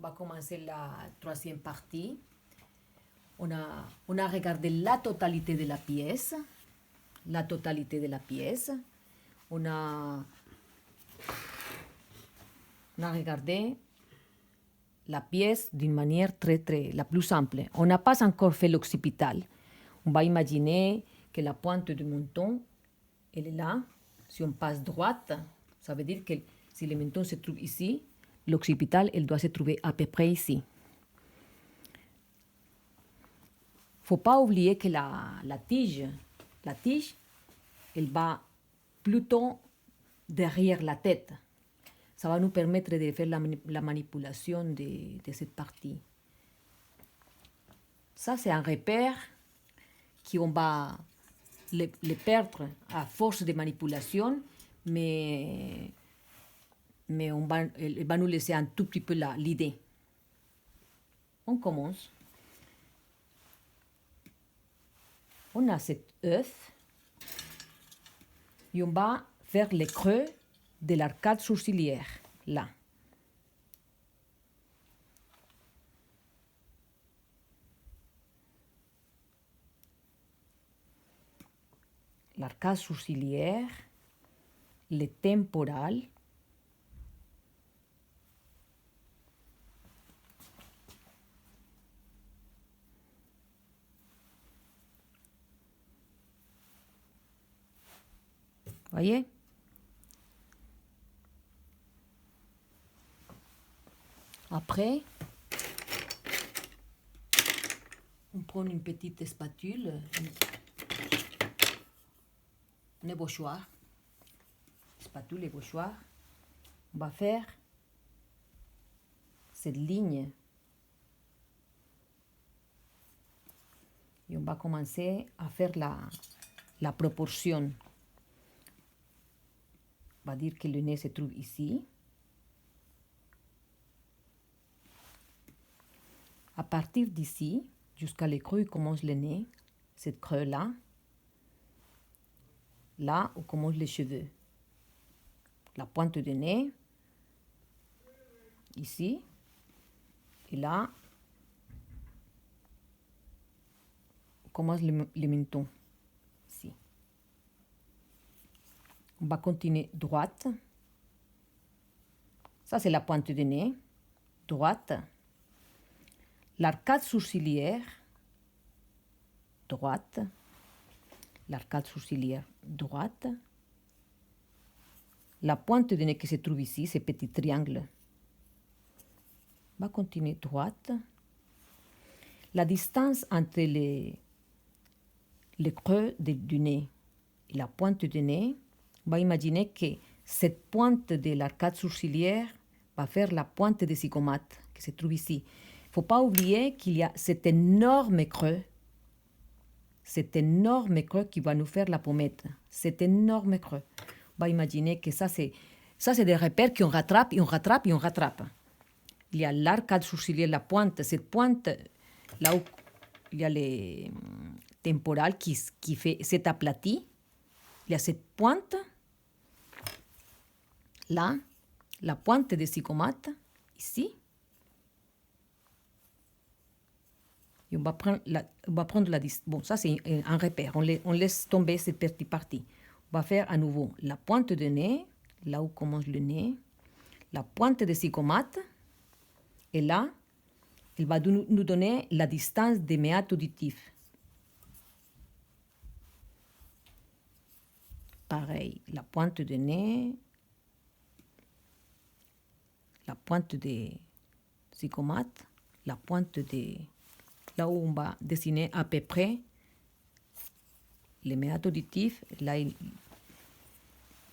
va commencer la troisième partie. On a regardé la totalité de la pièce. La totalité de la pièce. On a regardé la pièce d'une manière la plus simple. On n'a pas encore fait l'occipital. On va imaginer que la pointe du menton, elle est là. Si on passe droite, ça veut dire que si le menton se trouve ici, l'occipital, elle doit se trouver à peu près ici. Il ne faut pas oublier que la tige, elle va plutôt derrière la tête. Ça va nous permettre de faire la manipulation de cette partie. Ça, c'est un repère qu'on va le perdre à force de manipulation, mais elle va nous laisser un tout petit peu l'idée. On commence. On a cet œuf et on va faire le creux de l'arcade sourcilière, là. L'arcade sourcilière, le temporal, voyez? Après, on prend une petite spatule, un ébauchoir, spatule, ébauchoir. On va faire cette ligne et on va commencer à faire la proportion. On va dire que le nez se trouve ici. À partir d'ici, jusqu'à le creux où commence le nez, cette creux-là, là où commencent les cheveux. La pointe du nez, ici, et là, où commence le menton, ici. On va continuer droite. Ça, c'est la pointe du nez, droite. L'arcade sourcilière, droite. L'arcade sourcilière, droite. La pointe du nez qui se trouve ici, ce petit triangle. On va continuer droite. La distance entre le creux du nez et la pointe du nez, on va imaginer que cette pointe de l'arcade sourcilière va faire la pointe des zygomates qui se trouve ici. Il ne faut pas oublier qu'il y a cet énorme creux qui va nous faire la pommette. Cet énorme creux. On va imaginer que ça c'est des repères qu'on rattrape et on rattrape et on rattrape. Il y a l'arcade sourcilière, la pointe, cette pointe, là où il y a le temporal qui s'est aplati. Il y a cette pointe, là, la pointe des zygomates, ici. Et on va prendre la distance. Bon, ça c'est un repère. On laisse tomber cette petite partie. On va faire à nouveau la pointe de nez, là où commence le nez, la pointe des zygomates, et là, il va nous donner la distance des méates auditifs. Pareil, la pointe de nez, la pointe des zygomates, la pointe des... Là où on va dessiner à peu près les méates auditifs, là,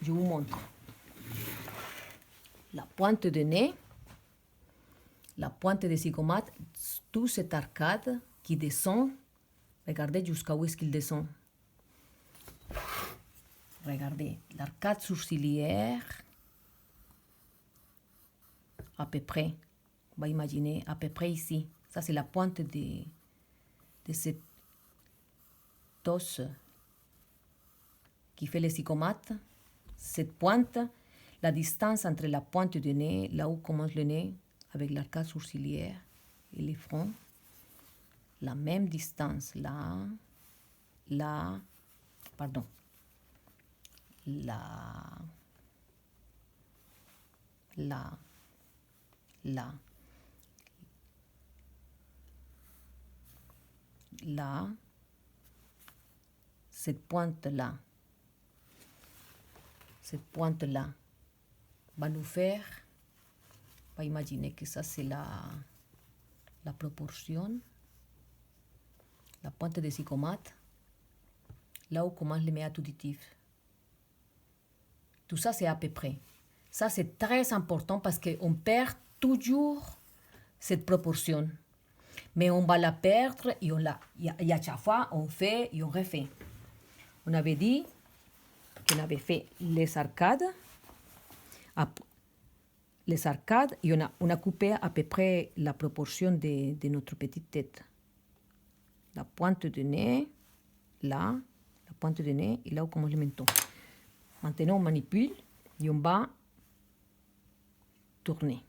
je vous montre. La pointe de nez, la pointe des zygomates, tout cette arcade qui descend. Regardez jusqu'à où est-ce qu'il descend. Regardez, l'arcade sourcilière, à peu près. On va imaginer à peu près ici. Ça, c'est la pointe de cette os qui fait les zygomates. Cette pointe, la distance entre la pointe du nez, là où commence le nez, avec l'arcade sourcilière et les fronts. La même distance, là, là, pardon, là, là, là, là, cette pointe-là va nous faire, on va imaginer que ça c'est la proportion, la pointe des psychomates, là où commence le méate auditif. Tout ça c'est à peu près. Ça c'est très important parce qu'on perd toujours cette proportion. Mais on va la perdre et et à chaque fois on fait et on refait. On avait dit qu'on avait fait les arcades et on a coupé à peu près la proportion de notre petite tête. La pointe de nez, là, la pointe de nez et là où commence le menton. Maintenant on manipule et on va tourner.